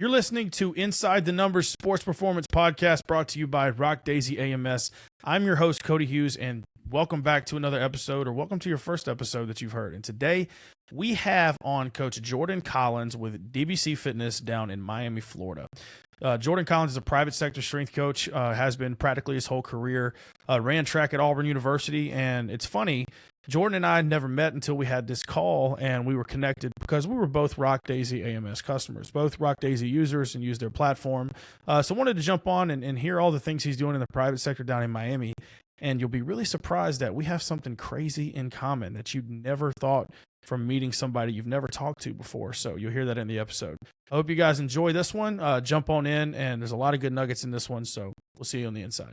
You're listening to Inside the Numbers Sports Performance Podcast brought to you by RockDaisy AMS. I'm your host, Cody Hughes, and welcome back to another episode, or welcome to your first episode that you've heard. And today we have on Coach Jordan Collins with DBC Fitness down in Miami, Florida. Jordan Collins is a private sector strength coach, has been practically his whole career, ran track at Auburn University, and it's funny, Jordan and I had never met until we had this call, and we were connected because we were both RockDaisy AMS customers, both RockDaisy users and use their platform. So wanted to jump on and hear all the things he's doing in the private sector down in Miami, and you'll be really surprised that we have something crazy in common that you'd never thought from meeting somebody you've never talked to before. So you'll hear that in the episode. I hope you guys enjoy this one. Jump on in, and there's a lot of good nuggets in this one, so we'll see you on the inside.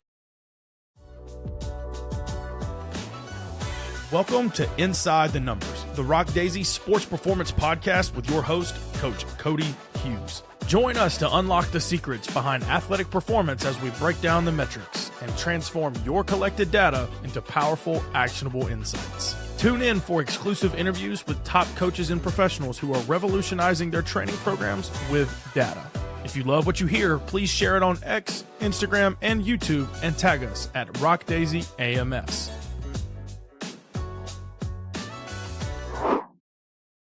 Welcome to Inside the Numbers, the RockDaisy Sports Performance Podcast with your host, Coach Cody Hughes. Join us to unlock the secrets behind athletic performance as we break down the metrics and transform your collected data into powerful, actionable insights. Tune in for exclusive interviews with top coaches and professionals who are revolutionizing their training programs with data. If you love what you hear, please share it on X, Instagram, and YouTube, and tag us at RockDaisy AMS.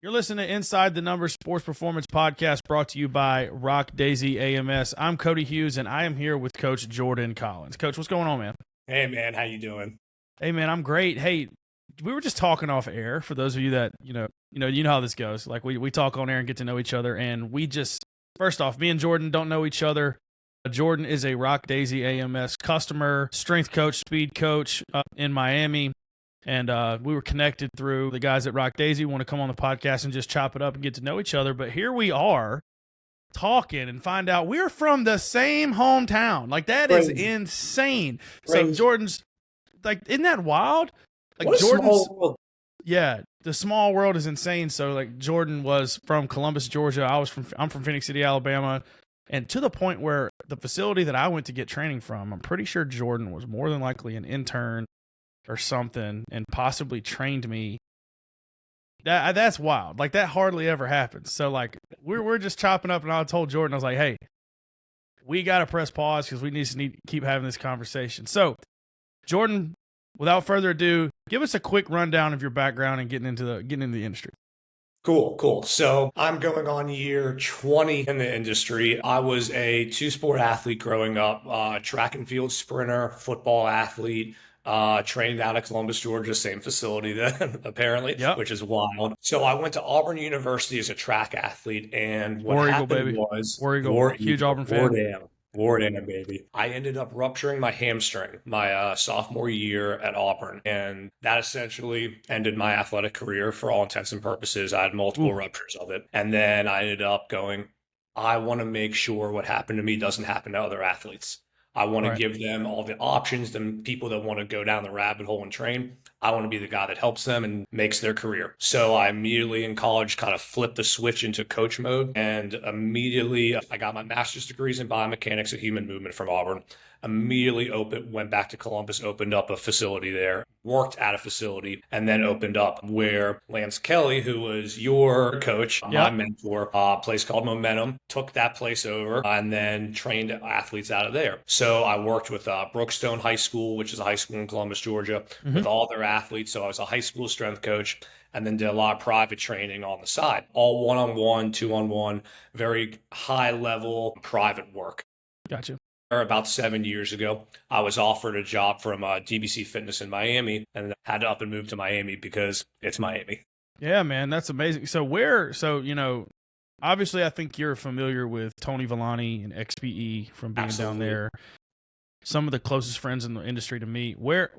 You're listening to Inside the Numbers Sports Performance Podcast brought to you by RockDaisy AMS. I'm Cody Hughes, and I am here with Coach Jordan Collins. Coach, what's going on, man? Hey, man. How you doing? Hey, man, I'm great. Hey, we were just talking off air. For those of you that, you know how this goes. Like, we talk on air and get to know each other, and we just, first off, me and Jordan don't know each other. Jordan is a RockDaisy AMS customer, strength coach, speed coach in Miami. And we were connected through the guys at RockDaisy who want to come on the podcast and just chop it up and get to know each other. But here we are talking and find out we're from the same hometown. Like, that is insane. So Jordan's, like, isn't that wild? Like, what a Jordan's, small world. Yeah, the small world is insane. So, like, Jordan was from Columbus, Georgia. I'm from Phoenix City, Alabama. And to the point where the facility that I went to get training from, I'm pretty sure Jordan was more than likely an intern or something and possibly trained me. That's wild. Like, that hardly ever happens. So, like, we're just chopping up, and I told Jordan, I was like, hey, we got to press pause because we need to keep having this conversation. So, Jordan, without further ado, give us a quick rundown of your background and getting into the industry. Cool. So I'm going on year 20 in the industry. I was a two-sport athlete growing up, track and field sprinter, football athlete, trained out of Columbus, Georgia, same facility then, apparently, Yep. Which is wild. So I went to Auburn University as a track athlete, and what War Eagle, happened baby. was... War Eagle, huge Auburn fan. War damn, baby. I ended up rupturing my hamstring my sophomore year at Auburn, and that essentially ended my athletic career for all intents and purposes. I had multiple ruptures of it. And then I ended up going, I want to make sure what happened to me doesn't happen to other athletes. I want to give them all the options, the people that want to go down the rabbit hole and train. I want to be the guy that helps them and makes their career. So I immediately in college kind of flipped the switch into coach mode, and immediately I got my master's degrees in biomechanics and human movement from Auburn. Immediately went back to Columbus, opened up a facility there, worked at a facility, and then opened up where Lance Kelly, who was your coach, my mentor, a place called Momentum, took that place over and then trained athletes out of there. So I worked with Brookstone High School, which is a high school in Columbus, Georgia, with all their athletes. So I was a high school strength coach, and then did a lot of private training on the side, all one-on-one, two-on-one, very high-level private work. Gotcha. About 7 years ago, I was offered a job from DBC Fitness in Miami, and had to up and move to Miami because it's Miami. Yeah, man, that's amazing. So obviously I think you're familiar with Tony Villani and XPE from being down there. Some of the closest friends in the industry to me. Where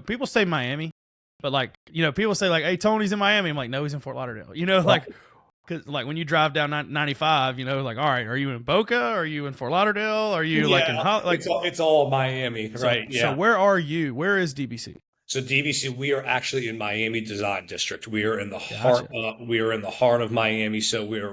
people say Miami, but people say like, hey, Tony's in Miami. I'm like, no, he's in Fort Lauderdale. Because when you drive down 95, like, all right, are you in Boca? Are you in Fort Lauderdale? Are you it's all Miami, right? So where are you? Where is DBC? So DBC, we are actually in Miami Design District. We are in the heart of Miami. So we're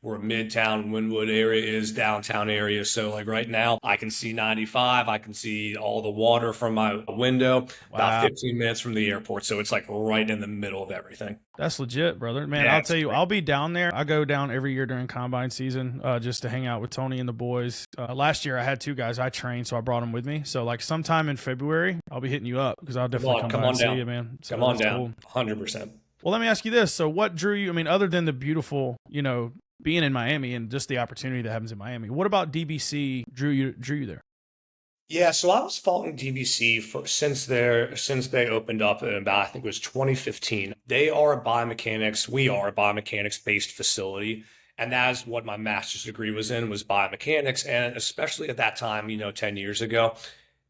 where Midtown, Wynwood area is, downtown area. So like right now, I can see 95. I can see all the water from my window. About 15 minutes from the airport. So it's like right in the middle of everything. That's legit, brother. Man, Yeah, I'll it's tell you, great. I'll be down there. I go down every year during combine season just to hang out with Tony and the boys. Last year, I had 2 guys I trained, so I brought them with me. So, like, sometime in February, I'll be hitting you up because I'll definitely come Come by and on see down. you, man. So Come on that's down. cool. 100%. Well, let me ask you this. So, what drew you? I mean, other than the beautiful, being in Miami and just the opportunity that happens in Miami, what about DBC drew you there? Yeah, so I was following DBC since they opened up in about, I think it was 2015. We are a biomechanics based facility. And that is what my master's degree was in, was biomechanics. And especially at that time, 10 years ago,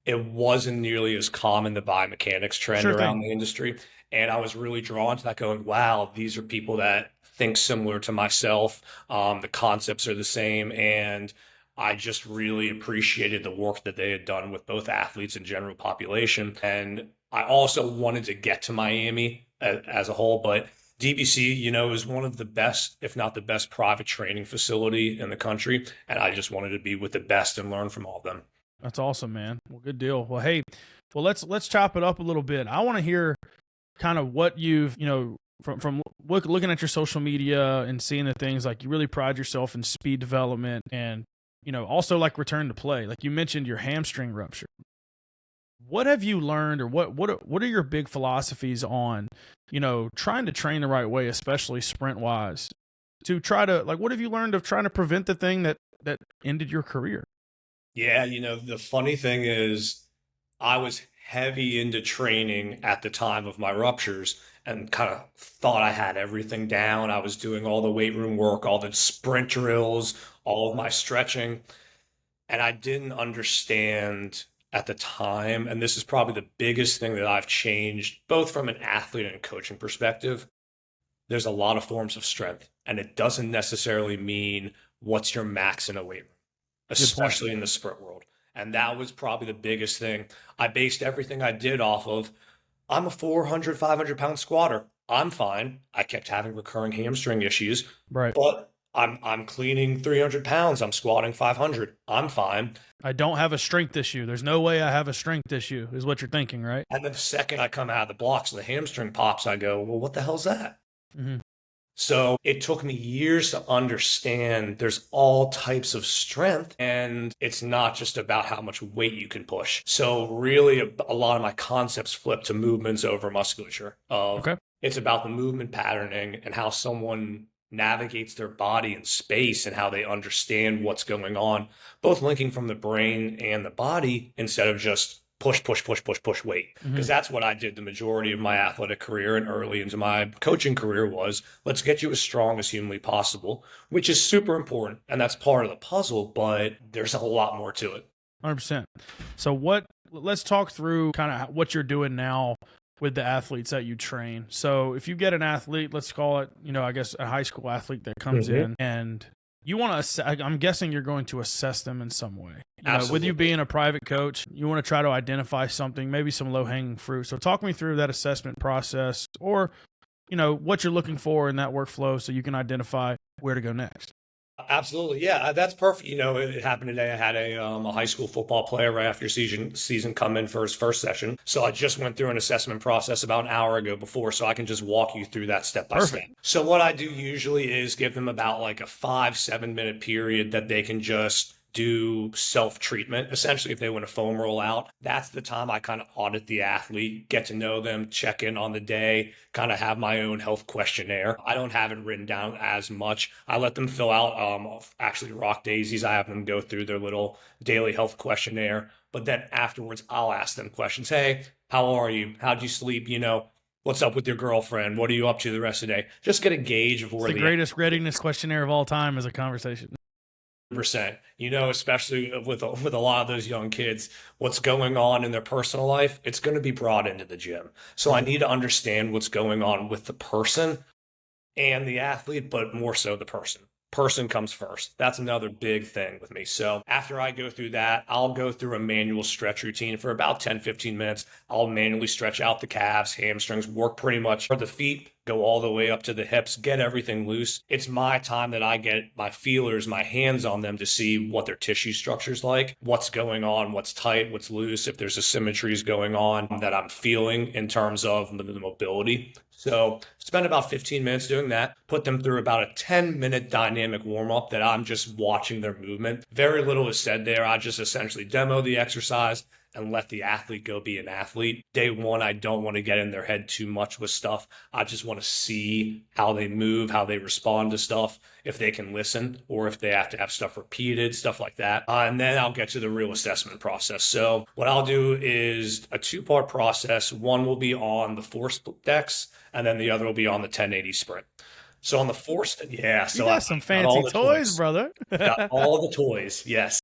it wasn't nearly as common, the biomechanics trend Sure thing. around the industry. And I was really drawn to that, going, wow, these are people that think similar to myself. The concepts are the same. And I just really appreciated the work that they had done with both athletes and general population. And I also wanted to get to Miami as a whole, but DBC, is one of the best, if not the best, private training facility in the country. And I just wanted to be with the best and learn from all of them. That's awesome, man. Well, good deal. Well, hey, let's chop it up a little bit. I want to hear kind of what you've, from looking at your social media and seeing the things, like, you really pride yourself in speed development and, also like return to play. Like you mentioned your hamstring rupture. What have you learned, or what are your big philosophies on, trying to train the right way, especially sprint wise, to try to, like, what have you learned of trying to prevent the thing that ended your career? Yeah, the funny thing is, I was heavy into training at the time of my ruptures and kind of thought I had everything down. I was doing all the weight room work, all the sprint drills, all of my stretching. And I didn't understand at the time, and this is probably the biggest thing that I've changed, both from an athlete and coaching perspective. There's a lot of forms of strength, and it doesn't necessarily mean what's your max in a weight room, especially in the sprint world. And that was probably the biggest thing. I based everything I did off of, I'm a 400, 500-pound squatter. I'm fine. I kept having recurring hamstring issues, Right. but I'm cleaning 300 pounds. I'm squatting 500. I'm fine. I don't have a strength issue. There's no way I have a strength issue, is what you're thinking, right? And the second I come out of the blocks, the hamstring pops, I go, well, what the hell's that? Mm-hmm. So it took me years to understand there's all types of strength, and it's not just about how much weight you can push. So really a lot of my concepts flip to movements over musculature. Okay. It's about the movement patterning and how someone navigates their body in space and how they understand what's going on, both linking from the brain and the body instead of just push weight. Because that's what I did the majority of my athletic career and early into my coaching career, was let's get you as strong as humanly possible, which is super important. And that's part of the puzzle, but there's a lot more to it. 100%. So let's talk through kind of what you're doing now with the athletes that you train. So if you get an athlete, let's call it, I guess a high school athlete that comes in, and you want to, I'm guessing you're going to assess them in some way. With you being a private coach, you want to try to identify something, maybe some low-hanging fruit. So talk me through that assessment process, or, what you're looking for in that workflow so you can identify where to go next. Absolutely. Yeah, that's perfect. It happened today. I had a high school football player right after season come in for his first session. So I just went through an assessment process about an hour ago before, so I can just walk you through that step by step. So what I do usually is give them about like a 5-7 minute period that they can just do self-treatment. Essentially, if they want to foam roll out, that's the time I kind of audit the athlete, get to know them, check in on the day, kind of have my own health questionnaire. I don't have it written down as much. I let them fill out, actually RockDaisies. I have them go through their little daily health questionnaire. But then afterwards, I'll ask them questions. Hey, how are you? How'd you sleep? What's up with your girlfriend? What are you up to the rest of the day? Just get a gauge of where the greatest readiness questionnaire of all time is a conversation. Percent, especially with a lot of those young kids, what's going on in their personal life, it's going to be brought into the gym. So I need to understand what's going on with the person and the athlete, but more so the person. Person comes first. That's another big thing with me. So after I go through that, I'll go through a manual stretch routine for about 10, 15 minutes. I'll manually stretch out the calves, hamstrings, work pretty much for the feet, go all the way up to the hips, get everything loose. It's my time that I get my feelers, my hands on them to see what their tissue structure's like, what's going on, what's tight, what's loose, if there's asymmetries going on that I'm feeling in terms of the mobility. So spend about 15 minutes doing that, put them through about a 10-minute dynamic warm-up that I'm just watching their movement. Very little is said there. I just essentially demo the exercise and let the athlete go be an athlete. Day one, I don't want to get in their head too much with stuff. I just want to see how they move, how they respond to stuff, if they can listen, or if they have to have stuff repeated, stuff like that. And then I'll get to the real assessment process. So what I'll do is a 2-part process. One will be on the force decks, and then the other will be on the 1080 sprint. So on the force, yeah. So you got some fancy toys, brother. Got all the toys, yes.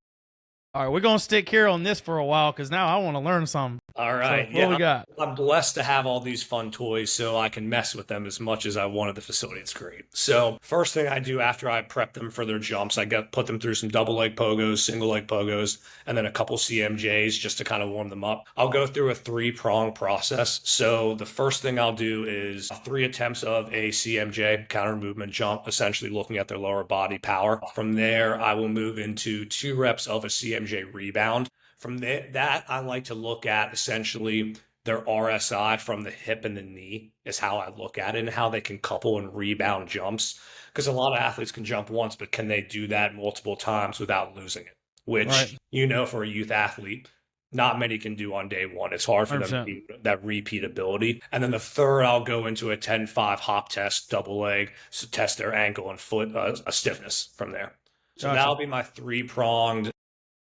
All right, we're going to stick here on this for a while because now I want to learn something. All right. So what we got? I'm blessed to have all these fun toys so I can mess with them as much as I want at the facility. It's great. So first thing I do after I prep them for their jumps, I put them through some double leg pogos, single leg pogos, and then a couple CMJs just to kind of warm them up. I'll go through a 3-prong process. So the first thing I'll do is 3 attempts of a CMJ, counter movement jump, essentially looking at their lower body power. From there, I will move into 2 reps of a CMJ rebound. From that, I like to look at essentially their RSI from the hip and the knee is how I look at it, and how they can couple and rebound jumps. Because a lot of athletes can jump once, but can they do that multiple times without losing it? Which, right, for a youth athlete, not many can do on day one. It's hard for 100%. Them to do that repeatability. And then the third, I'll go into a 10-5 hop test, double leg, to test their ankle and foot a stiffness from there. So that'll be my 3-pronged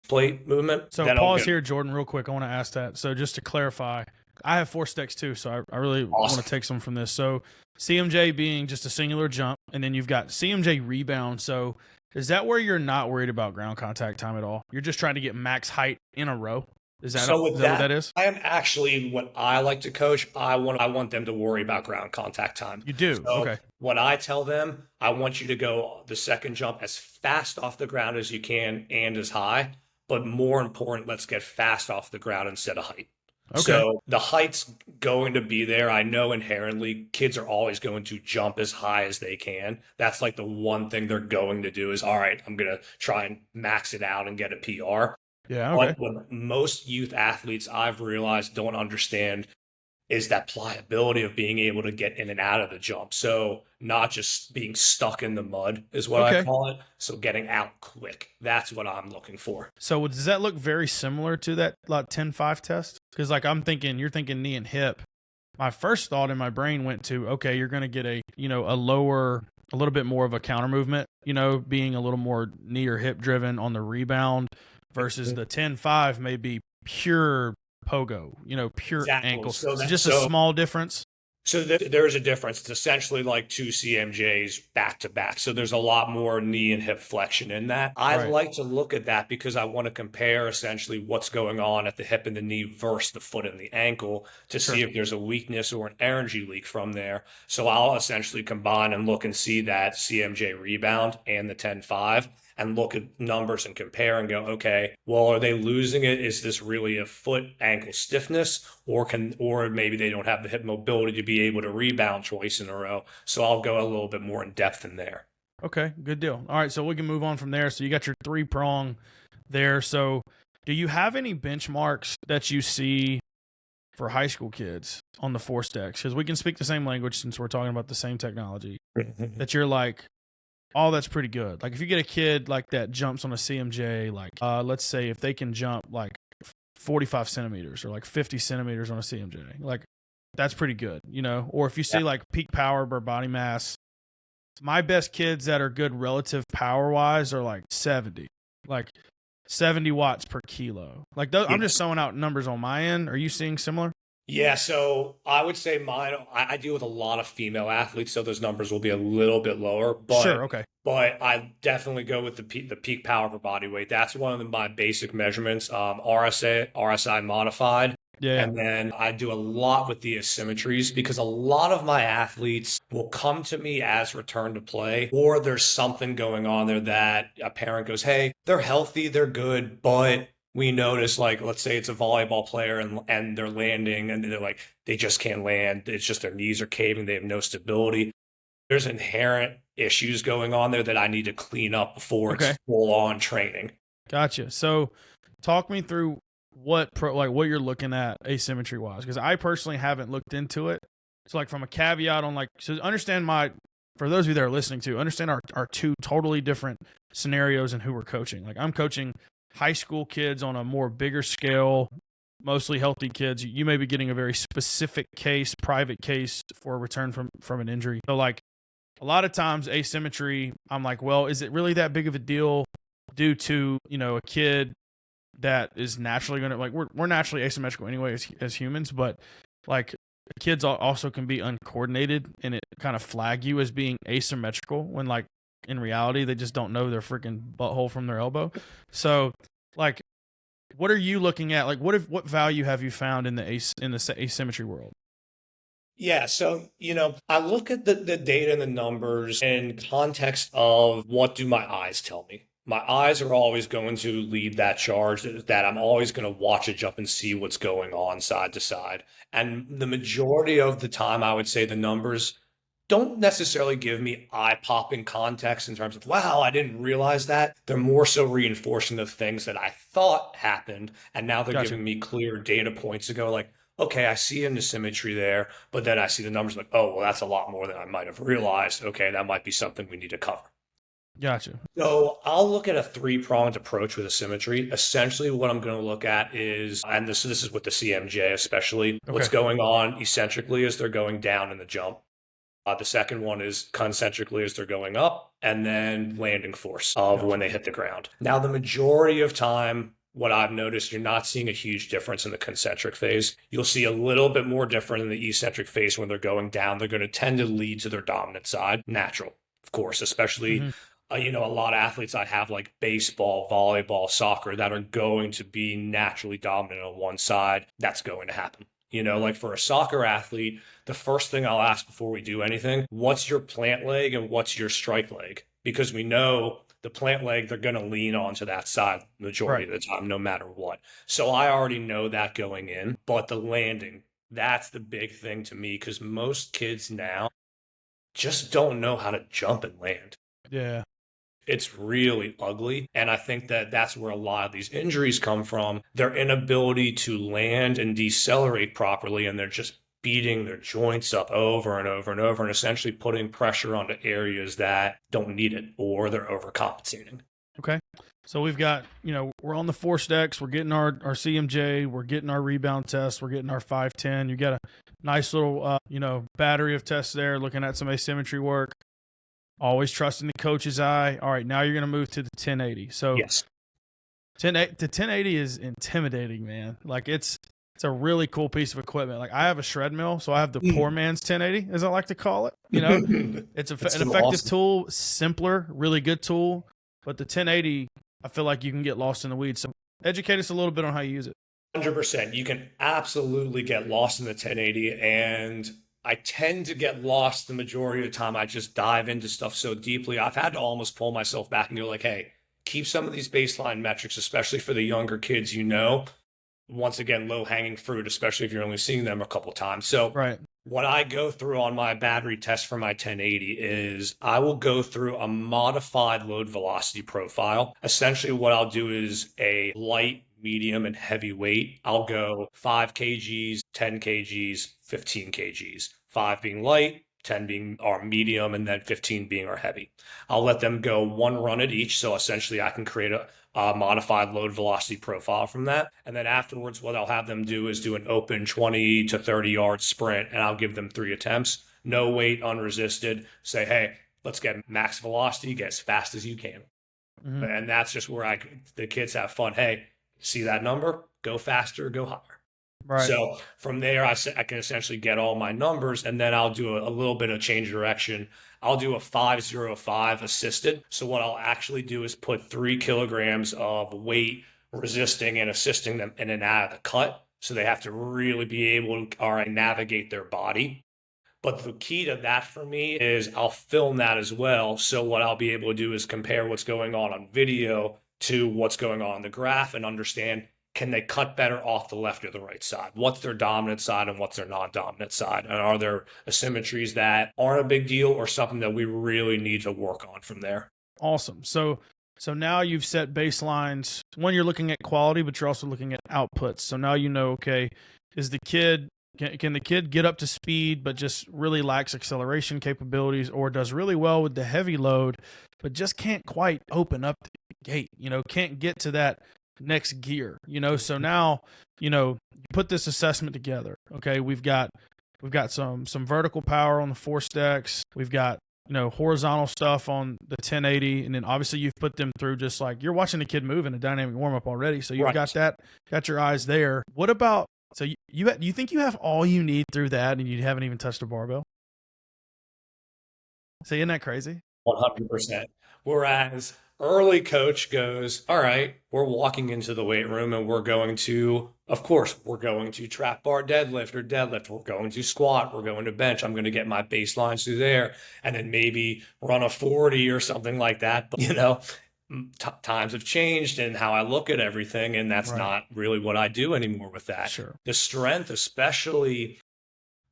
plate movement. So pause here, Jordan, real quick. I want to ask that. So just to clarify, I have 4 sticks too, so I really want to take some from this. So CMJ being just a singular jump, and then you've got CMJ rebound. So is that where you're not worried about ground contact time at all? You're just trying to get max height in a row? Is that, what that is? I am actually, what I like to coach, I want them to worry about ground contact time. You do? So okay. What I tell them, I want you to go the second jump as fast off the ground as you can and as high. But more important, let's get fast off the ground instead of height. Okay. So the height's going to be there. I know inherently kids are always going to jump as high as they can. That's like the one thing they're going to do is, all right, I'm going to try and max it out and get a PR. Yeah, okay. But what most youth athletes I've realized don't understand is that pliability of being able to get in and out of the jump. So not just being stuck in the mud is what I call it. So getting out quick. That's what I'm looking for. So does that look very similar to that like 10-5 test? Because like you're thinking knee and hip. My first thought in my brain went to, okay, you're going to get a little bit more of a counter movement, being a little more knee or hip driven on the rebound versus the 10-5 may be pure pogo, pure ankle. So just a small difference. So there's a difference. It's essentially like 2 CMJs back to back. So there's a lot more knee and hip flexion in that. I like to look at that because I want to compare essentially what's going on at the hip and the knee versus the foot and the ankle to see if there's a weakness or an energy leak from there. So I'll essentially combine and look and see that CMJ rebound and the 10-5. And look at numbers and compare and go, okay, well, are they losing it? Is this really a foot ankle stiffness, or maybe they don't have the hip mobility to be able to rebound twice in a row? So I'll go a little bit more in depth in there. Okay, good deal. All right, so we can move on from there. So you got your 3-prong there. So do you have any benchmarks that you see for high school kids on the force decks? Because we can speak the same language since we're talking about the same technology. That you're like, oh, that's pretty good. Like if you get a kid like that jumps on a CMJ, like let's say if they can jump like 45 centimeters or like 50 centimeters on a CMJ, like that's pretty good, Or if you see like peak power per body mass, my best kids that are good relative power wise are like 70 watts per kilo. Like I'm just throwing out numbers on my end. Are you seeing similar? Yeah, so I would say mine, I deal with a lot of female athletes, so those numbers will be a little bit lower. But, sure, okay. But I definitely go with the peak power per body weight. That's one of my basic measurements, RSI modified. Yeah. And then I do a lot with the asymmetries because a lot of my athletes will come to me as return to play, or there's something going on there that a parent goes, hey, they're healthy, they're good, but we notice, like, let's say it's a volleyball player and they're landing and they're like, they just can't land. It's just their knees are caving. They have no stability. There's inherent issues going on there that I need to clean up before Okay. it's full on training. Gotcha. So talk me through what you're looking at asymmetry wise, because I personally haven't looked into it. So like from a caveat on so understand for those of you that are listening to, understand our two totally different scenarios and who we're coaching. Like I'm coaching high school kids on a more bigger scale, mostly healthy kids. You may be getting a very specific case, private case for a return from an injury. So like a lot of times asymmetry, I'm like, well, is it really that big of a deal due to, a kid that is naturally going to we're naturally asymmetrical anyway as humans, but like kids also can be uncoordinated and it kind of flag you as being asymmetrical when like in reality they just don't know their freaking butthole from their elbow. So like what are you looking at? Like what value have you found in the asymmetry world? Yeah, so I look at the data and the numbers in context of what do my eyes tell me. My eyes are always going to lead that charge, that I'm always going to watch it jump and see what's going on side to side. And the majority of the time, I would say the numbers don't necessarily give me eye-popping context in terms of, wow, I didn't realize that. They're more so reinforcing the things that I thought happened, and now they're Gotcha. giving me clear data points to go like, okay, I see an asymmetry there, but then I see the numbers like, oh, well, that's a lot more than I might have realized. Okay, that might be something we need to cover. Gotcha. So I'll look at a three-pronged approach with asymmetry. Essentially, what I'm going to look at is, and this is with the CMJ especially, what's going on eccentrically as they're going down in the jump. The second one is concentrically as they're going up, and then landing force of when they hit the ground. Now, the majority of time, what I've noticed, you're not seeing a huge difference in the concentric phase. You'll see a little bit more different in the eccentric phase when they're going down. They're going to tend to lead to their dominant side, natural, of course, especially, a lot of athletes I have like baseball, volleyball, soccer that are going to be naturally dominant on one side. That's going to happen. Like for a soccer athlete, the first thing I'll ask before we do anything, what's your plant leg and what's your strike leg? Because we know the plant leg, they're going to lean onto that side majority of the time, no matter what. So I already know that going in, but the landing, that's the big thing to me because most kids now just don't know how to jump and land. Yeah. It's really ugly. And I think that that's where a lot of these injuries come from. Their inability to land and decelerate properly, and they're just beating their joints up over and over and over and essentially putting pressure onto areas that don't need it or they're overcompensating. Okay. So we've got, we're on the force decks. We're getting our CMJ. We're getting our rebound test. We're getting our 5'10". You got a nice little, battery of tests there looking at some asymmetry work. Always trusting the coach's eye. All right, now you're going to move to the 1080. So yes, the 1080 is intimidating, man. Like it's a really cool piece of equipment. Like I have a shred mill, so I have the poor man's 1080, as I like to call it. It's an effective tool, simpler, really good tool. But the 1080, I feel like you can get lost in the weeds. So educate us a little bit on how you use it. 100%. You can absolutely get lost in the 1080, and I tend to get lost the majority of the time. I just dive into stuff so deeply. I've had to almost pull myself back and go like, hey, keep some of these baseline metrics, especially for the younger kids, once again, low hanging fruit, especially if you're only seeing them a couple times. So what I go through on my battery test for my 1080 is I will go through a modified load velocity profile. Essentially what I'll do is a light, medium, and heavy weight. I'll go 5 kgs, 10 kgs, 15 kgs, 5 being light, 10 being our medium, and then 15 being our heavy. I'll let them go one run at each. So essentially I can create a modified load velocity profile from that. And then afterwards, what I'll have them do is do an open 20 to 30 yard sprint, and I'll give them 3 attempts, no weight, unresisted, say, hey, let's get max velocity, get as fast as you can. And that's just where the kids have fun. Hey, see that number? Go faster, go higher. So from there, I can essentially get all my numbers, and then I'll do a little bit of change direction. I'll do a 505 assisted. So what I'll actually do is put 3 kilograms of weight resisting and assisting them in and out of the cut. So they have to really be able to, all right, navigate their body. But the key to that for me is I'll film that as well. So what I'll be able to do is compare what's going on video to what's going on in the graph and understand, can they cut better off the left or the right side? What's their dominant side and what's their non-dominant side? And are there asymmetries that aren't a big deal or something that we really need to work on from there? Awesome. So now you've set baselines when you're looking at quality, but you're also looking at outputs. So now you know, okay, is the kid can the kid get up to speed but just really lacks acceleration capabilities, or does really well with the heavy load but just can't quite open up the gate, can't get to that next gear, so now, put this assessment together. Okay, we've got some vertical power on the force decks. We've got horizontal stuff on the 1080, and then obviously you've put them through, just like you're watching the kid move in a dynamic warm-up already, so you've got your eyes there. What about, so you think you have all you need through that and you haven't even touched a barbell? So isn't that crazy? 100%. Whereas early coach goes, all right, we're walking into the weight room and we're going to trap bar deadlift or deadlift. We're going to squat. We're going to bench. I'm going to get my baselines through there and then maybe run a 40 or something like that. But, times have changed and how I look at everything. And that's not really what I do anymore with that. Sure. The strength, especially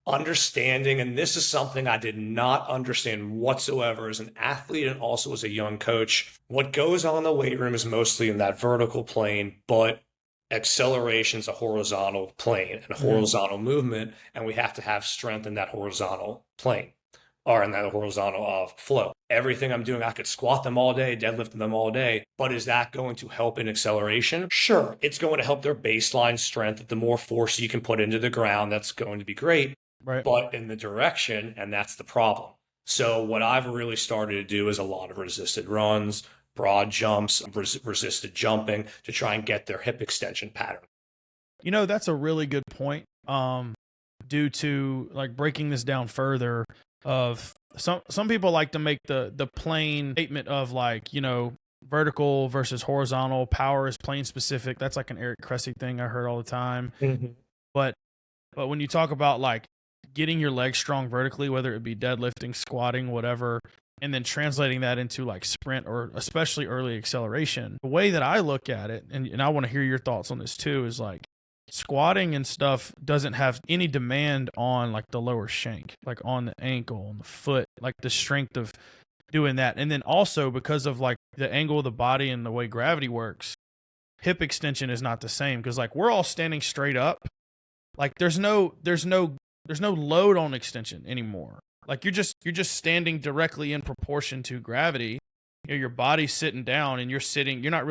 understanding, and this is something I did not understand whatsoever as an athlete and also as a young coach. What goes on in the weight room is mostly in that vertical plane, but acceleration is a horizontal plane and horizontal movement, and we have to have strength in that horizontal plane or in that horizontal flow. Everything I'm doing, I could squat them all day, deadlift them all day, but is that going to help in acceleration? Sure, it's going to help their baseline strength. The more force you can put into the ground, that's going to be great. Right. But in the direction, and that's the problem. So what I've really started to do is a lot of resisted runs, broad jumps, resisted jumping to try and get their hip extension pattern. That's a really good point. Due to, like, breaking this down further, of some people like to make the plane statement of, like, vertical versus horizontal power is plane specific. That's like an Eric Cressy thing I heard all the time. But when you talk about, like, getting your legs strong vertically, whether it be deadlifting, squatting, whatever, and then translating that into, like, sprint or especially early acceleration, the way that I look at it, and I want to hear your thoughts on this too, is like, squatting and stuff doesn't have any demand on, like, the lower shank, like on the ankle, on the foot, like the strength of doing that. And then also because of, like, the angle of the body and the way gravity works, hip extension is not the same, because, like, we're all standing straight up. Like, there's no load on extension anymore. Like, you're just standing directly in proportion to gravity. Your body's sitting down and you're sitting, you're not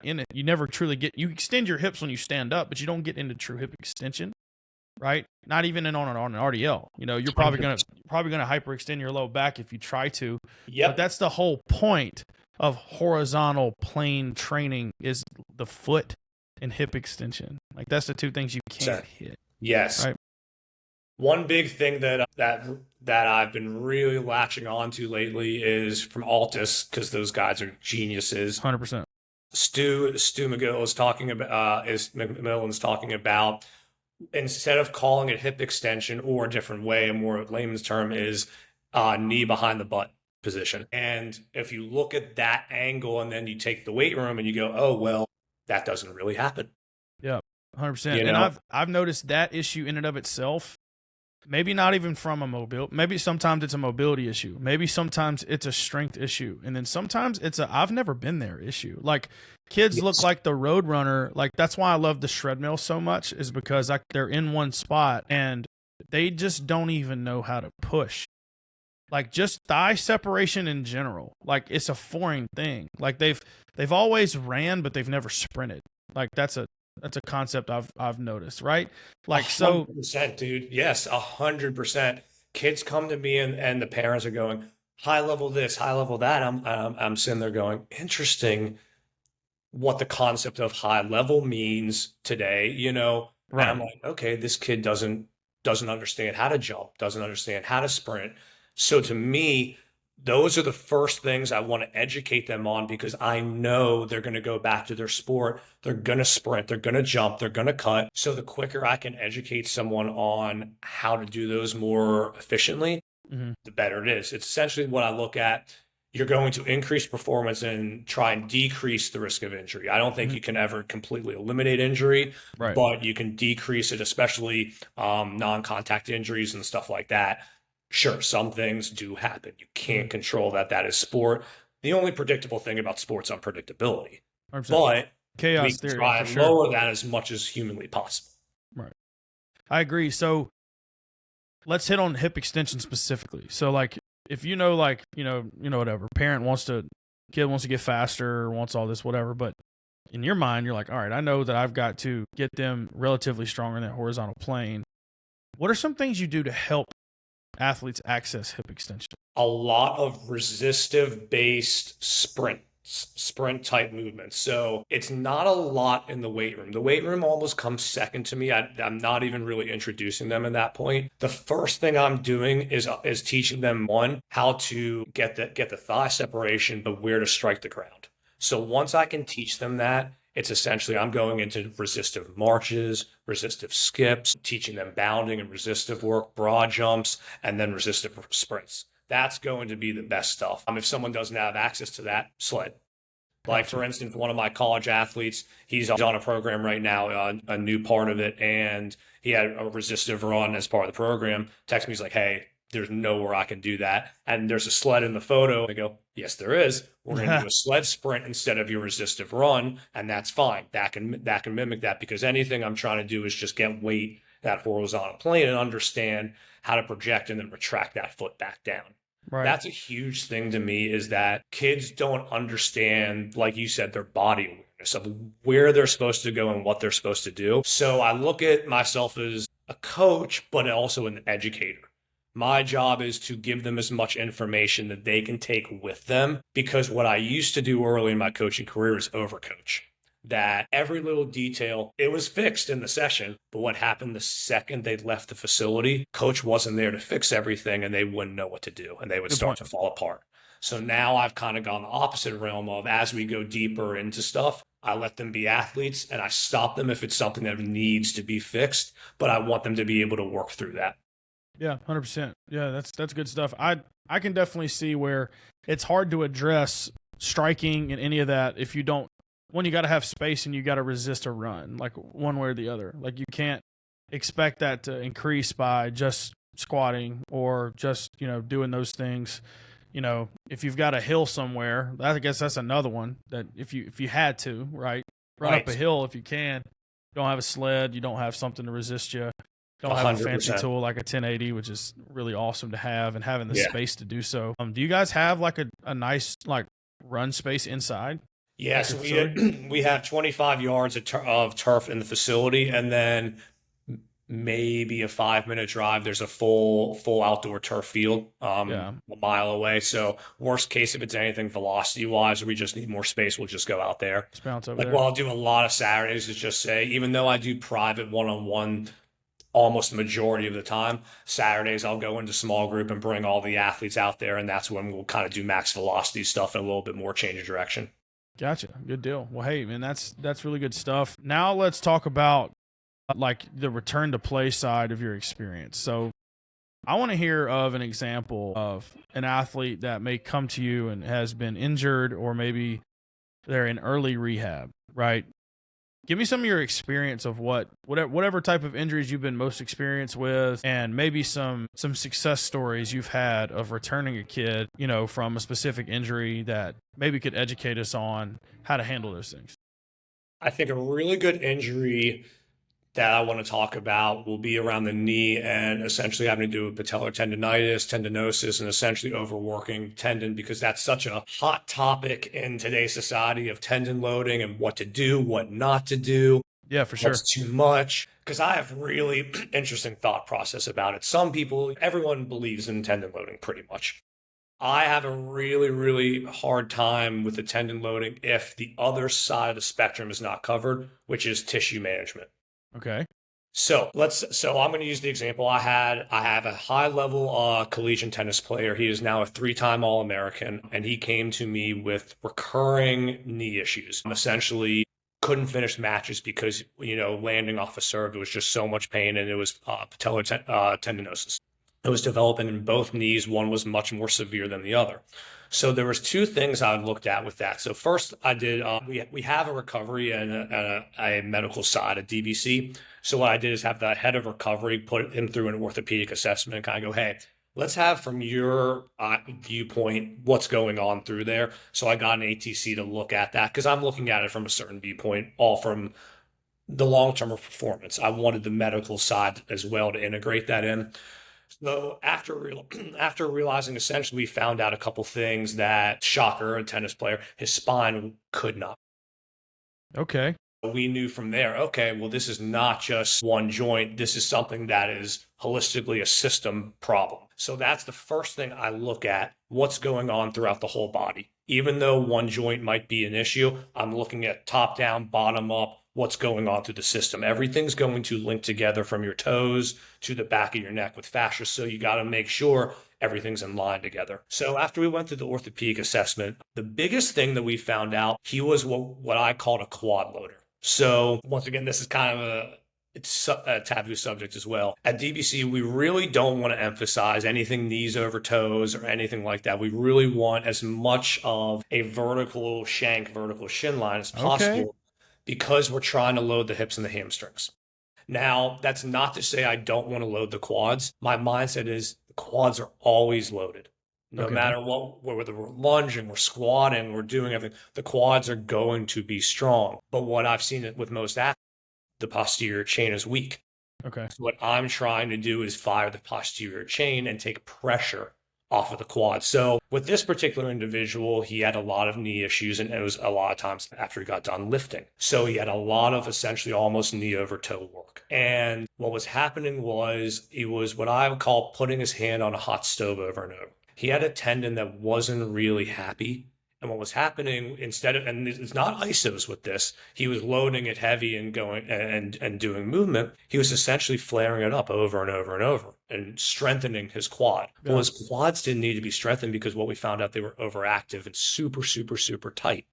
in it. You never truly you extend your hips when you stand up, but you don't get into true hip extension, right? Not even on an RDL. You're probably going to hyperextend your low back if you try to. But that's the whole point of horizontal plane training, is the foot and hip extension. Like, that's the two things you can't hit. Yes. Right? One big thing that I've been really latching onto lately is from Altus, because those guys are geniuses. 100%. Stu McGill is talking about McMillan's talking about, instead of calling it hip extension, or a different way, a more layman's term is knee behind the butt position. And if you look at that angle and then you take the weight room and you go, oh well, that doesn't really happen. Yeah, 100%. And I've noticed that issue in and of itself. Maybe not even from a mobility. Maybe sometimes it's a mobility issue. Maybe sometimes it's a strength issue. And then sometimes it's I've never been there issue. Like, kids look like the road runner. Like, that's why I love the shred mill so much, is because, like, they're in one spot and they just don't even know how to push. Like, just thigh separation in general. Like, it's a foreign thing. Like, they've always ran, but they've never sprinted. Like, that's a concept I've noticed, right? Like, 100%, dude. Yes, 100%. Kids come to me and the parents are going, high level this, high level that. I'm sitting there going, interesting what the concept of high level means today, Right. And I'm like, okay, this kid doesn't understand how to jump, doesn't understand how to sprint. So to me, Those are the first things I want to educate them on because I know they're going to go back to their sport. They're going to sprint, they're going to jump, they're going to cut. So the quicker I can educate someone on how to do those more efficiently, the better it is. It's essentially what I look at. You're going to increase performance and try and decrease the risk of injury. I don't think you can ever completely eliminate injury, Right. but you can decrease it, especially non-contact injuries and stuff like that. Sure, some things do happen. You can't control that. That is sport. The only predictable thing about sports is unpredictability. 100%. But we Chaos can theory, try for and sure. lower that as much as humanly possible. Right. I agree. So let's hit on hip extension specifically. So like if you know, like, whatever, kid wants to get faster, wants all this, whatever, but in your mind, you're like, all right, I know that I've got to get them relatively strong in that horizontal plane. What are some things you do to help athletes access hip extension? A lot of resistive based sprint type movements. So it's not a lot in the weight room. The weight room almost comes second to me. I'm not even really introducing them at that point. The first thing I'm doing is teaching them, one, how to get the thigh separation, but where to strike the ground. So once I can teach them that, it's essentially I'm going into resistive marches, resistive skips, teaching them bounding and resistive work, broad jumps, and then resistive sprints. That's going to be the best stuff. If someone doesn't have access to that, sled. Like, for instance, one of my college athletes, he's on a program right now, a new part of it, and he had a resistive run as part of the program. Text me, he's like, hey, there's nowhere I can do that. And there's a sled in the photo. I go, yes, there is. We're going to do a sled sprint instead of your resistive run, and that's fine. That can mimic that, because anything I'm trying to do is just get weight that horizontal plane and understand how to project and then retract that foot back down. Right. That's a huge thing to me, is that kids don't understand, like you said, their body awareness of where they're supposed to go and what they're supposed to do. So I look at myself as a coach, but also an educator. My job is to give them as much information that they can take with them, because what I used to do early in my coaching career is overcoach. That every little detail, it was fixed in the session, but what happened the second they left the facility, coach wasn't there to fix everything, and they wouldn't know what to do, and they would start to fall apart. So now I've kind of gone the opposite realm of, as we go deeper into stuff, I let them be athletes and I stop them if it's something that needs to be fixed, but I want them to be able to work through that. Yeah, 100%. Yeah, that's good stuff. I can definitely see where it's hard to address striking and any of that if you don't. One, you got to have space and you got to resist a run, like one way or the other. Like you can't expect that to increase by just squatting or just, doing those things. If you've got a hill somewhere, I guess that's another one that if you had to, right, run up a hill if you can. You don't have a sled, you don't have something to resist you. Don't have 100%. a fancy tool like a 1080, which is really awesome to have, and having the space to do so. Do you guys have like a nice like run space inside? Yeah, so we have 25 yards of turf in the facility, and then maybe a 5-minute drive, there's a full outdoor turf field a mile away. So worst case, if it's anything velocity wise, we just need more space, we'll just go out there. What I'll do a lot of Saturdays is just say, even though I do private one-on-one almost the majority of the time, Saturdays I'll go into small group and bring all the athletes out there, and that's when we'll kind of do max velocity stuff and a little bit more change of direction. Gotcha. Good deal. Well, hey, man, that's really good stuff. Now let's talk about like the return to play side of your experience. So I want to hear of an example of an athlete that may come to you and has been injured, or maybe they're in early rehab, right? Give me some of your experience of whatever type of injuries you've been most experienced with, and maybe some success stories you've had of returning a kid, from a specific injury that maybe could educate us on how to handle those things. I think a really good injury that I want to talk about will be around the knee, and essentially having to do with patellar tendonitis, tendinosis, and essentially overworking tendon, because that's such a hot topic in today's society of tendon loading and what to do, what not to do. Yeah, for sure. What's too much? Because I have really interesting thought process about it. Everyone believes in tendon loading pretty much. I have a really, really hard time with the tendon loading if the other side of the spectrum is not covered, which is tissue management. Okay. So I'm going to use the example I have a high level collegiate tennis player. He is now a 3-time All-American, and he came to me with recurring knee issues. Essentially, couldn't finish matches because landing off a serve, it was just so much pain, and it was patellar tendinosis. It was developing in both knees. One was much more severe than the other. So there was two things I looked at with that. So first, I did we have a recovery and a medical side, a DBC. So what I did is have the head of recovery put him through an orthopedic assessment and kind of go, hey, let's have from your viewpoint what's going on through there. So I got an ATC to look at that because I'm looking at it from a certain viewpoint, all from the long-term performance. I wanted the medical side as well to integrate that in. So after realizing, essentially, we found out a couple things that, shocker, a tennis player, his spine could not. Okay. We knew from there, okay, well, this is not just one joint. This is something that is holistically a system problem. So that's the first thing I look at, what's going on throughout the whole body. Even though one joint might be an issue, I'm looking at top down, bottom up, what's going on through the system. Everything's going to link together from your toes to the back of your neck with fascia. So you got to make sure everything's in line together. So after we went through the orthopedic assessment, the biggest thing that we found out, he was what I called a quad loader. So once again, this is kind of it's a taboo subject as well. At DBC, we really don't want to emphasize anything knees over toes or anything like that. We really want as much of a vertical shank, vertical shin line as possible because we're trying to load the hips and the hamstrings. Now, that's not to say I don't want to load the quads. My mindset is the quads are always loaded. No matter what, whether we're lunging, we're squatting, we're doing everything, the quads are going to be strong. But what I've seen it with most athletes, the posterior chain is weak. Okay. So what I'm trying to do is fire the posterior chain and take pressure off of the quad. So with this particular individual, he had a lot of knee issues, and it was a lot of times after he got done lifting. So he had a lot of essentially almost knee over toe work. And what was happening was he was what I would call putting his hand on a hot stove over and over. He had a tendon that wasn't really happy. And what was happening instead of, and it's not isos with this, he was loading it heavy and going and doing movement. He was essentially flaring it up over and over and over and strengthening his quad. Yeah. Well, his quads didn't need to be strengthened because what we found out, they were overactive and super, super, super tight.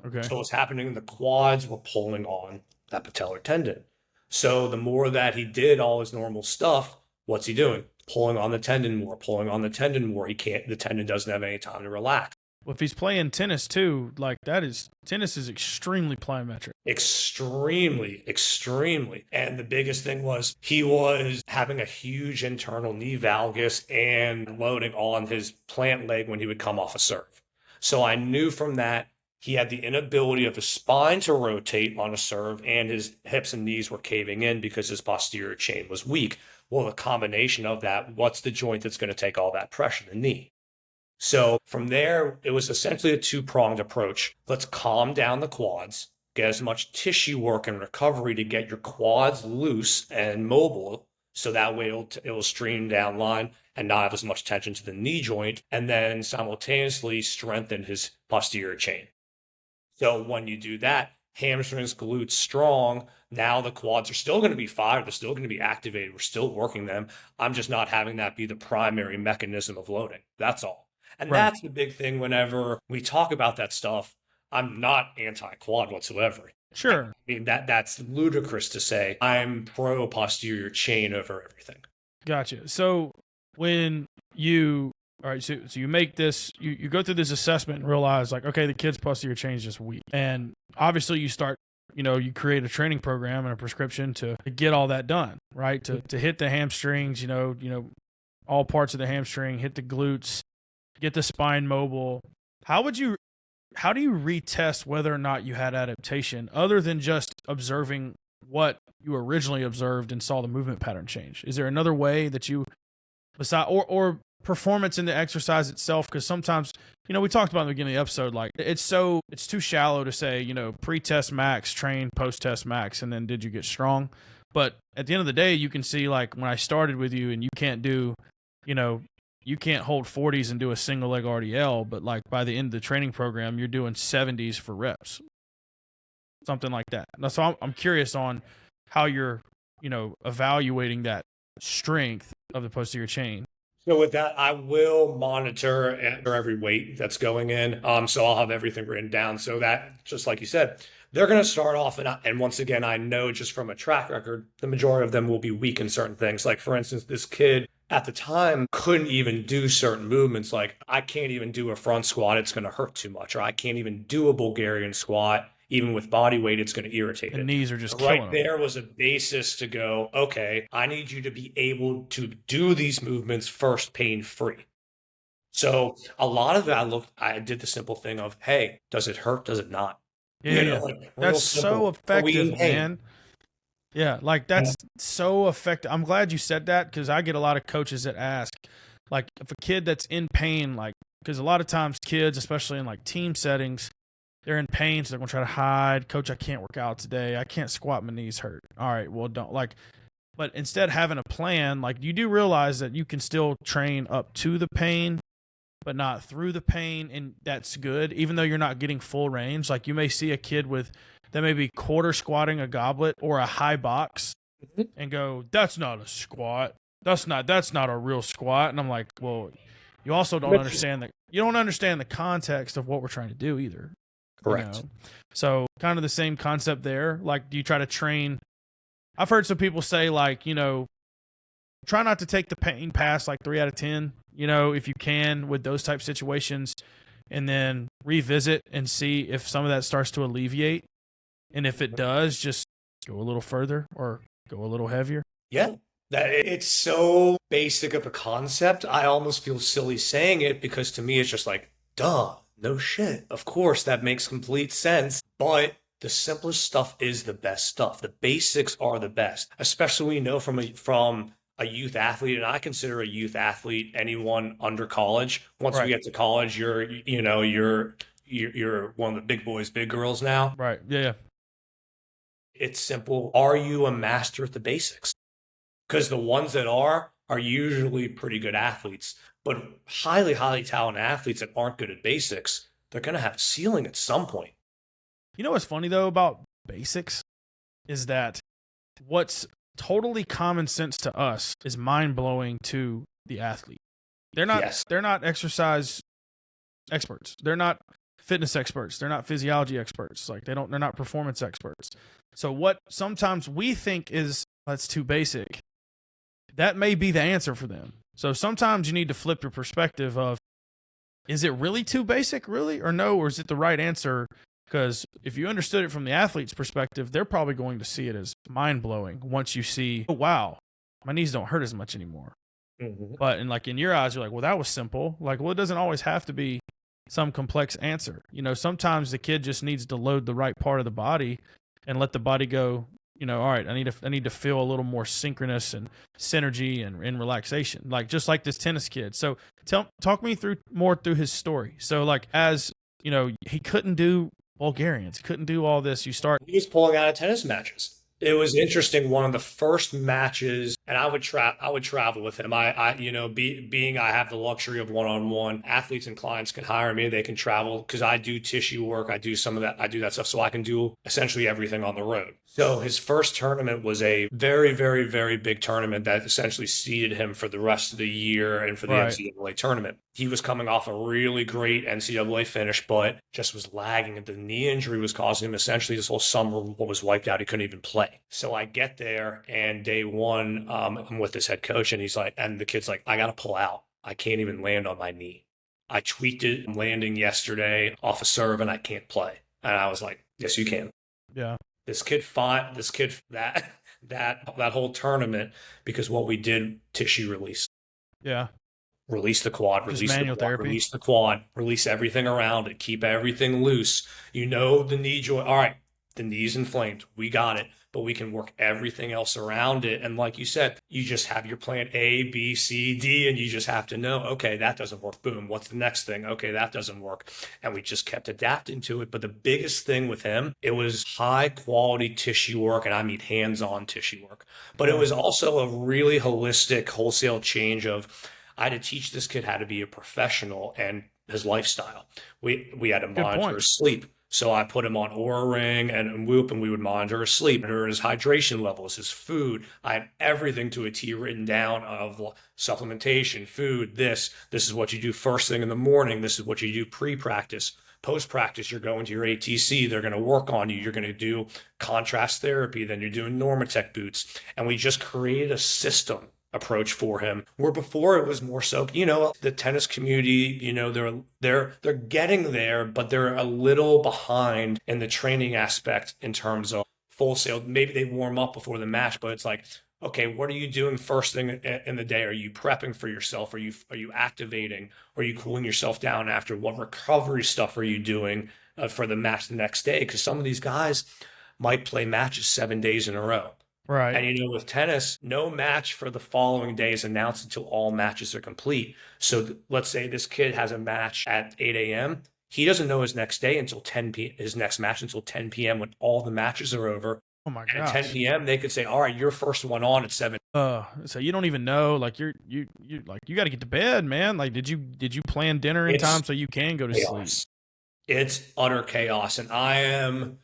Okay. So what's happening, the quads were pulling on that patellar tendon. So the more that he did all his normal stuff, what's he doing? Pulling on the tendon more, pulling on the tendon more. The tendon doesn't have any time to relax. Well, if he's playing tennis too, like tennis is extremely plyometric. Extremely, extremely. And the biggest thing was he was having a huge internal knee valgus and loading on his plant leg when he would come off a serve. So I knew from that he had the inability of his spine to rotate on a serve, and his hips and knees were caving in because his posterior chain was weak. Well, the combination of that, what's the joint that's going to take all that pressure? The knee. So from there, it was essentially a two-pronged approach. Let's calm down the quads, get as much tissue work and recovery to get your quads loose and mobile, so that way it'll stream down line and not have as much tension to the knee joint, and then simultaneously strengthen his posterior chain. So when you do that, hamstrings, glutes strong, now the quads are still going to be fired, they're still going to be activated, we're still working them. I'm just not having that be the primary mechanism of loading. That's all. And that's the big thing whenever we talk about that stuff. I'm not anti-quad whatsoever. Sure. I mean, that's ludicrous to say I'm pro posterior chain over everything. Gotcha. So when all right, so you make this, you go through this assessment and realize like, okay, the kid's posterior chain is just weak. And obviously you start, you create a training program and a prescription to get all that done, right? To hit the hamstrings, all parts of the hamstring, hit the glutes, get the spine mobile. How do you retest whether or not you had adaptation other than just observing what you originally observed and saw the movement pattern change? Is there another way that you, besides or performance in the exercise itself? Because sometimes, we talked about in the beginning of the episode, like it's too shallow to say, pre-test max, train, post-test max, and then did you get strong? But at the end of the day, you can see like when I started with you and you can't do, you can't hold 40s and do a single leg RDL, but like by the end of the training program, you're doing 70s for reps, something like that. So I'm curious on how you're evaluating that strength of the posterior chain? So with that, I will monitor every weight that's going in. So I'll have everything written down so that, just like you said, they're going to start off, and once again, I know just from a track record, the majority of them will be weak in certain things. Like for instance, this kid at the time couldn't even do certain movements. Like I can't even do a front squat; it's going to hurt too much, or I can't even do a Bulgarian squat. Even with body weight, it's going to irritate The it. knees are just Right killing them. there was a basis to go, okay, I need you to be able to do these movements first pain free. So a lot of it, I did the simple thing of, hey, does it hurt? Does it not? Yeah. Like real That's so simple. Are we in effective, pain? man. Yeah, like that's so effective. I'm glad you said that because I get a lot of coaches that ask, like, if a kid that's in pain, like, because a lot of times kids, especially in like team settings, they're in pain, so they're gonna try to hide. Coach, I can't work out today. I can't squat. My knees hurt. All right, well, don't like. But instead, having a plan, like you do realize that you can still train up to the pain, but not through the pain, and that's good. Even though you're not getting full range, like you may see a kid with that may be quarter squatting a goblet or a high box, and go, "That's not a squat. That's not a real squat." And I'm like, well, you also don't understand that. You don't understand the context of what we're trying to do either. Correct. So kind of the same concept there. Like, do you try to train? I've heard some people say, like, try not to take the pain past like 3 out of 10, if you can with those type situations, and then revisit and see if some of that starts to alleviate. And if it does, just go a little further or go a little heavier. Yeah. It's so basic of a concept. I almost feel silly saying it because to me it's just like, duh, no shit. Of course, that makes complete sense. But the simplest stuff is the best stuff. The basics are the best, especially when you know from a youth athlete, and I consider a youth athlete anyone under college. Once we get to college, you're one of the big boys, big girls now. Right. Yeah. It's simple. Are you a master at the basics? Because the ones that are usually pretty good athletes, but highly, highly talented athletes that aren't good at basics, they're going to have a ceiling at some point. You know what's funny though about basics is that what's totally common sense to us is mind blowing to the athlete. They're not exercise experts. They're not fitness experts. They're not physiology experts. Like they're not performance experts. So what sometimes we think is that's too basic, that may be the answer for them. So sometimes you need to flip your perspective of, is it really too basic, really, or no, or is it the right answer? Because if you understood it from the athlete's perspective, they're probably going to see it as mind-blowing once you see, oh, wow, my knees don't hurt as much anymore. Mm-hmm. But in your eyes, you're like, well, that was simple. Like, well, it doesn't always have to be some complex answer. Sometimes the kid just needs to load the right part of the body and let the body go, all right, I need to feel a little more synchronous and synergy and relaxation, like just like this tennis kid. So talk me through his story. So like, as he couldn't do Bulgarians, he couldn't do all this. He was pulling out of tennis matches. It was interesting. One of the first matches, and I would travel with him. I have the luxury of one-on-one. Athletes and clients can hire me. They can travel because I do tissue work. I do some of that. I do that stuff. So I can do essentially everything on the road. So his first tournament was a very, very, very big tournament that essentially seeded him for the rest of the year and for the NCAA tournament. He was coming off a really great NCAA finish, but just was lagging. The knee injury was causing him essentially this whole summer was wiped out. He couldn't even play. So I get there and day one, I'm with this head coach and the kid's like, I got to pull out. I can't even land on my knee. I tweaked it landing yesterday off a serve and I can't play. And I was like, yes, you can. Yeah. This kid that whole tournament because what we did, tissue release. Yeah. Release the quad, release the quad, release everything around it, keep everything loose. The knee joint. All right, the knee's inflamed. We got it, but we can work everything else around it. And like you said, you just have your plan A, B, C, D, and you just have to know, okay, that doesn't work. Boom. What's the next thing? Okay, that doesn't work. And we just kept adapting to it. But the biggest thing with him, it was high quality tissue work, and I mean hands-on tissue work. But it was also a really holistic wholesale change of, I had to teach this kid how to be a professional and his lifestyle. We had to monitor his sleep. So I put him on Oura Ring and Whoop, and we would monitor his sleep, monitor his hydration levels, his food. I had everything to a T written down of supplementation, food, this is what you do first thing in the morning. This is what you do pre-practice. Post-practice, you're going to your ATC. They're going to work on you. You're going to do contrast therapy. Then you're doing Normatec boots. And we just created a system approach for him, where before it was more so, the tennis community, they're getting there, but they're a little behind in the training aspect in terms of full sail. Maybe they warm up before the match, but it's like, okay, what are you doing first thing in the day? Are you prepping for yourself? Are you activating? Are you cooling yourself down after? What recovery stuff are you doing for the match the next day? Because some of these guys might play matches 7 days in a row. Right. And with tennis, no match for the following day is announced until all matches are complete. So let's say this kid has a match at 8 a.m. He doesn't know his next day until 10 p.m. His next match until 10 p.m. when all the matches are over. Oh my And at gosh. 10 p.m. they could say, "All right, you're first one on at 7." So you don't even know, like you like you got to get to bed, man. Like did you plan dinner in time so you can go to chaos. sleep? It's utter chaos, and I am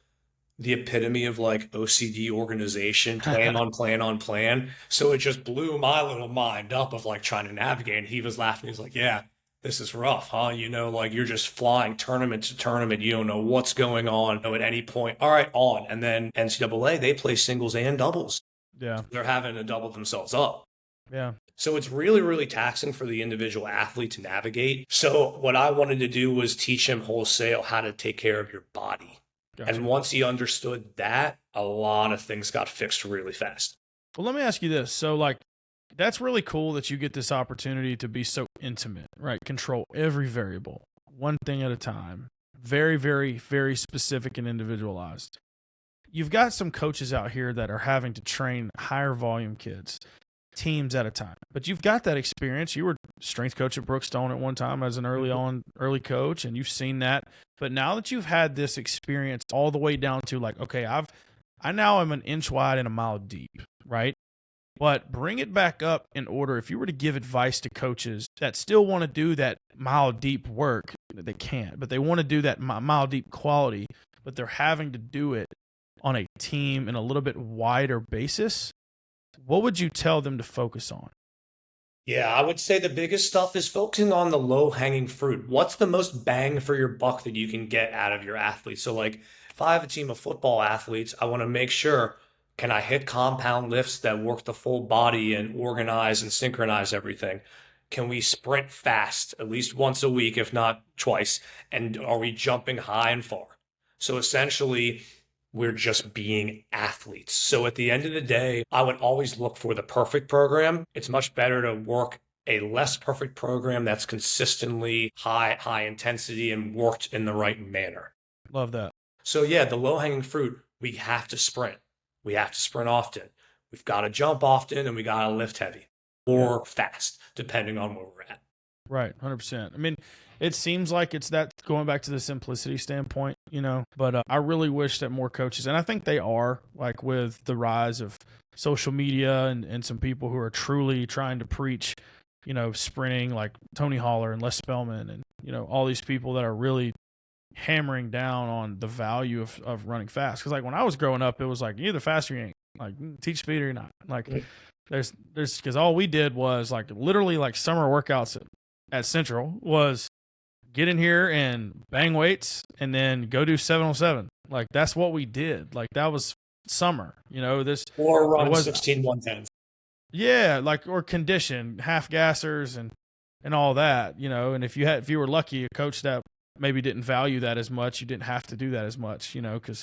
the epitome of like OCD organization, plan on plan on plan. So it just blew my little mind up of like trying to navigate. And he was laughing. He's like, "Yeah, this is rough, huh? Like you're just flying tournament to tournament. You don't know what's going on at any point. All right, on." And then NCAA, they play singles and doubles. Yeah. They're having to double themselves up. Yeah. So it's really, really taxing for the individual athlete to navigate. So what I wanted to do was teach him wholesale how to take care of your body. Gotcha. And once he understood that, a lot of things got fixed really fast. Well, let me ask you this. So like, that's really cool that you get this opportunity to be so intimate, right? Control every variable, one thing at a time, very, very, very specific and individualized. You've got some coaches out here that are having to train higher volume kids, teams at a time. But you've got that experience. You were strength coach at Brookstone at one time as an early coach, and you've seen that. But now that you've had this experience all the way down to like, okay, I now am an inch wide and a mile deep, right? But bring it back up in order. If you were to give advice to coaches that still want to do that mile deep work, they can't, but they want to do that mile deep quality, but they're having to do it on a team in a little bit wider basis, what would you tell them to focus on? Yeah, I would say the biggest stuff is focusing on the low hanging fruit. What's the most bang for your buck that you can get out of your athletes? So, like, if I have a team of football athletes, I want to make sure, can I hit compound lifts that work the full body and organize and synchronize everything? Can we sprint fast at least once a week, if not twice? And are we jumping high and far? So essentially, we're just being athletes. So at the end of the day, I would always look for the perfect program. It's much better to work a less perfect program that's consistently high intensity and worked in the right manner. Love that. So yeah, the low hanging fruit, we have to sprint. We have to sprint often. We've got to jump often, and we got to lift heavy or fast, depending on where we're at. Right, 100%. I mean, it seems like it's that going back to the simplicity standpoint, but I really wish that more coaches, and I think they are, like with the rise of social media and some people who are truly trying to preach, sprinting, like Tony Holler and Les Spellman and, all these people that are really hammering down on the value of running fast. Because like when I was growing up, it was like, you're either fast or you ain't. Like, teach speed or you're not. Like, there's because all we did was like literally like summer workouts at Central was get in here and bang weights and then go do 707. Like that's what we did. Like that was summer, or run 16 110s. Yeah, like or condition, half gassers and all that, and if you were lucky, a coach that maybe didn't value that as much, you didn't have to do that as much, because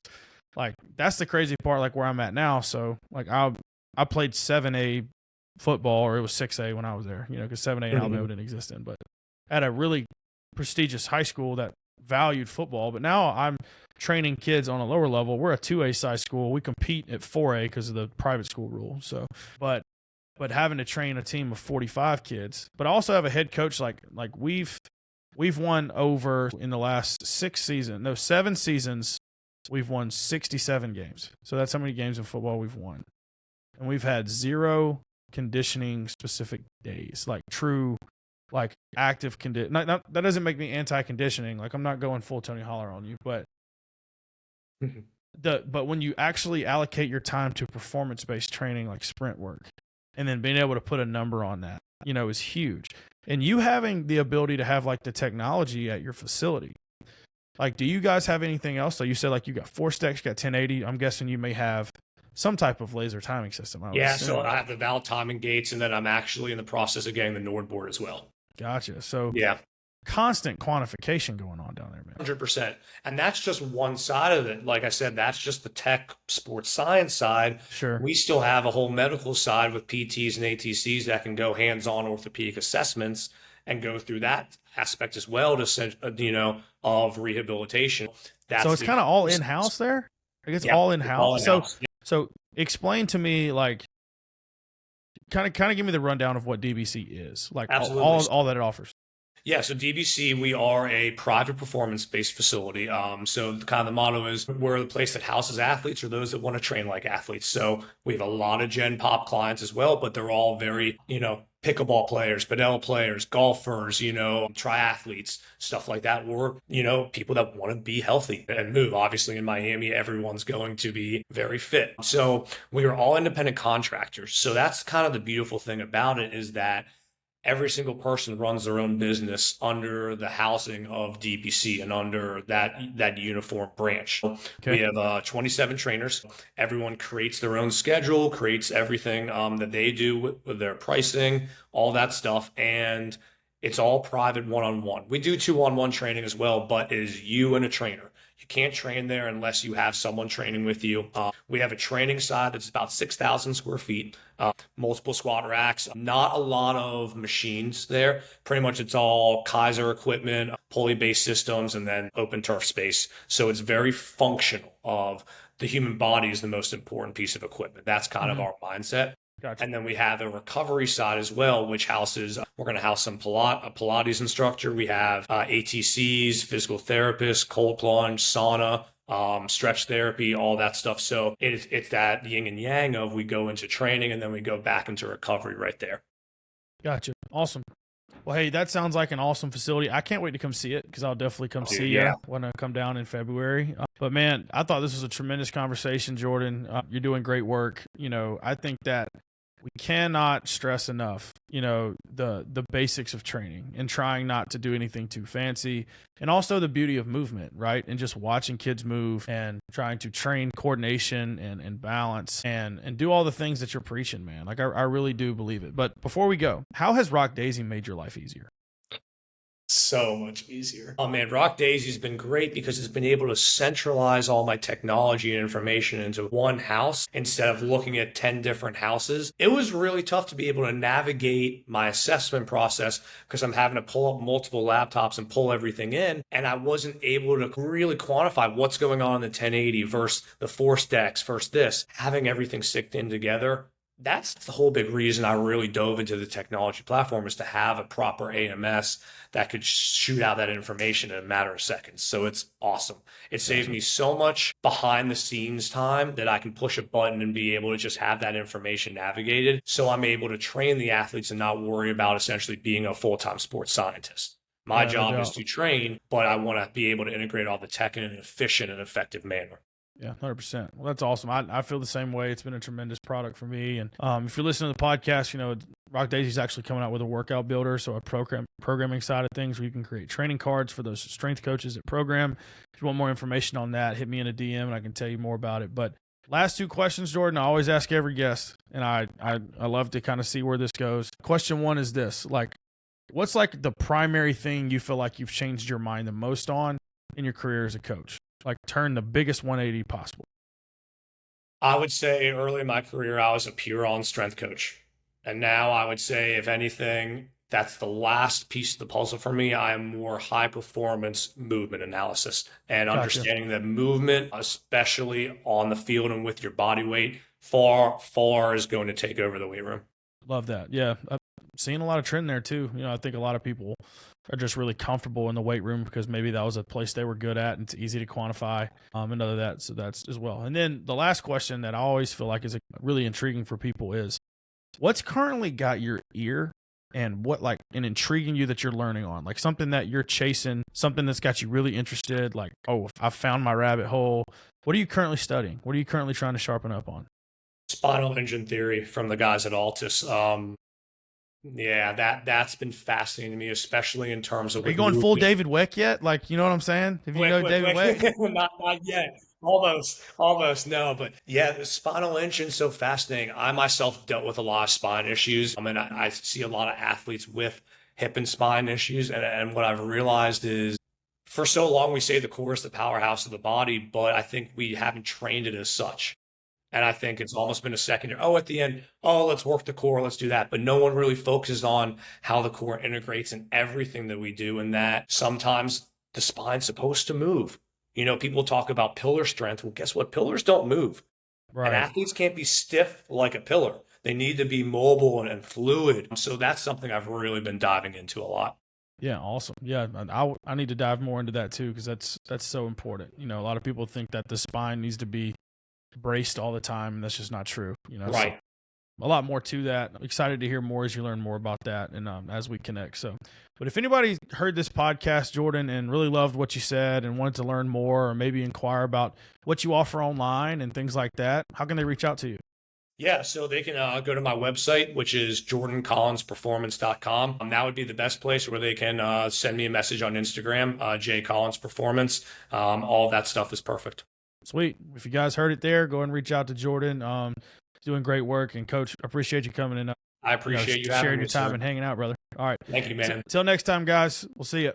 like that's the crazy part, like where I'm at now. So like I played 7A football, or it was 6A when I was there, because 7A in Alabama didn't exist then, but at a really prestigious high school that valued football. But now I'm training kids on a lower level. We're a 2A size school. We compete at 4A because of the private school rule. So, but having to train a team of 45 kids, but I also have a head coach like we've won over in the last 7 seasons, we've won 67 games. So that's how many games in football we've won. And we've had 0 conditioning specific days, like true, like active condition. That doesn't make me anti-conditioning. Like I'm not going full Tony Holler on you, but But when you actually allocate your time to performance-based training like sprint work, and then being able to put a number on that, is huge. And you having the ability to have like the technology at your facility. Like, do you guys have anything else? So you said like you got 4 stacks, you got 1080. I'm guessing you may have some type of laser timing system. Yeah, so I have the valve timing gates, and then I'm actually in the process of getting the Nord board as well. Gotcha. So yeah, constant quantification going on down there, man. 100%. And that's just one side of it. Like I said, that's just the tech sports science side. Sure. We still have a whole medical side with PTs and ATCs that can go hands-on orthopedic assessments and go through that aspect as well to, of rehabilitation. So it's kind of all in-house there? I guess all in-house. So explain to me, like, kind of give me the rundown of what DBC is, like all that it offers. Yeah, so DBC, we are a private performance-based facility. So kind of the motto is we're the place that houses athletes or those that want to train like athletes. So we have a lot of Gen Pop clients as well, but they're all very, pickleball players, padel players, golfers, triathletes, stuff like that, or, people that want to be healthy and move. Obviously in Miami, everyone's going to be very fit. So we are all independent contractors. So that's kind of the beautiful thing about it is that every single person runs their own business under the housing of DBC and under that uniform branch. Okay. We have 27 trainers. Everyone creates their own schedule, creates everything that they do with their pricing, all that stuff. And it's all private one-on-one. We do 2-on-1 training as well, but it is you and a trainer. You can't train there unless you have someone training with you. We have a training side that's about 6,000 square feet, multiple squat racks, not a lot of machines there. Pretty much it's all Kaiser equipment, pulley-based systems, and then open turf space. So it's very functional of the human body is the most important piece of equipment. That's kind of our mindset. Gotcha. And then we have a recovery side as well, which houses, we're going to house a Pilates instructor. We have ATCs, physical therapists, cold plunge, sauna, stretch therapy, all that stuff. So it's that yin and yang of we go into training and then we go back into recovery right there. Gotcha. Awesome. Well, hey, that sounds like an awesome facility. I can't wait to come see it because I'll definitely come see you when I come down in February. But man, I thought this was a tremendous conversation, Jordan. You're doing great work. I think that we cannot stress enough, the basics of training and trying not to do anything too fancy, and also the beauty of movement, right? And just watching kids move and trying to train coordination and balance and do all the things that you're preaching, man. Like I really do believe it. But before we go, how has RockDaisy made your life easier? So much easier. Oh man, RockDaisy's been great because it's been able to centralize all my technology and information into one house instead of looking at 10 different houses. It was really tough to be able to navigate my assessment process because I'm having to pull up multiple laptops and pull everything in, and I wasn't able to really quantify what's going on in the 1080 versus the 4 stacks versus this. Having everything synced in together, that's the whole big reason I really dove into the technology platform, is to have a proper AMS that could shoot out that information in a matter of seconds. So it's awesome. It saves me so much behind the scenes time that I can push a button and be able to just have that information navigated. So I'm able to train the athletes and not worry about essentially being a full-time sports scientist. My job is to train, but I want to be able to integrate all the tech in an efficient and effective manner. Yeah, 100%. Well, that's awesome. I feel the same way. It's been a tremendous product for me. And if you're listening to the podcast, RockDaisy is actually coming out with a workout builder, so a programming side of things where you can create training cards for those strength coaches that program. If you want more information on that, hit me in a DM and I can tell you more about it. But last 2 questions, Jordan, I always ask every guest, and I love to kind of see where this goes. Question 1 is this: what's the primary thing you feel like you've changed your mind the most on in your career as a coach? Turn the biggest 180 possible. I would say early in my career, I was a pure on strength coach. And now I would say, if anything, that's the last piece of the puzzle for me. I am more high performance movement analysis and understanding that movement, especially on the field and with your body weight, far is going to take over the weight room. Love that. Yeah. I'm seeing a lot of trend there too. I think a lot of people are just really comfortable in the weight room because maybe that was a place they were good at and it's easy to quantify and other that. So that's as well. And then the last question that I always feel like is really intriguing for people is, what's currently got your ear and what like and intriguing you that you're learning on, like something that you're chasing, something that's got you really interested, like, oh, I found my rabbit hole. What are you currently studying? What are you currently trying to sharpen up on? Spinal engine theory from the guys at Altus. Yeah, that's been fascinating to me, especially in terms of Are you with going full movement. David Weck yet? Like, you know what I'm saying? If you know David Weck. Not yet. Almost, no. But yeah, the spinal engine's so fascinating. I myself dealt with a lot of spine issues. I mean, I see a lot of athletes with hip and spine issues. And what I've realized is for so long, we say the core is the powerhouse of the body, but I think we haven't trained it as such. And I think it's almost been a secondary, oh, at the end, oh, let's work the core, let's do that. But no one really focuses on how the core integrates in everything that we do, and that sometimes the spine's supposed to move. You know, people talk about pillar strength. Well, guess what? Pillars don't move. And Right. athletes can't be stiff like a pillar. They need to be mobile and fluid. So that's something I've really been diving into a lot. Yeah, awesome. Yeah, I need to dive more into that too, because that's so important. You know, a lot of people think that the spine needs to be braced all the time, and that's just not true. You know, so Right. a lot more to that. I'm excited to hear more as you learn more about that and as we connect. So, but if anybody heard this podcast, Jordan, and really loved what you said and wanted to learn more or maybe inquire about what you offer online and things like that, how can they reach out to you? Yeah, so they can go to my website, which is jordancollinsperformance.com. That would be the best place where they can send me a message on Instagram, jcollinsperformance. All of that stuff is perfect. Sweet. If you guys heard it there, go and reach out to Jordan. Doing great work. And Coach, appreciate you coming in. I appreciate you Sharing having your me, time sir. and hanging out, brother. All right. Thank you, man. Till next time, guys. We'll see you.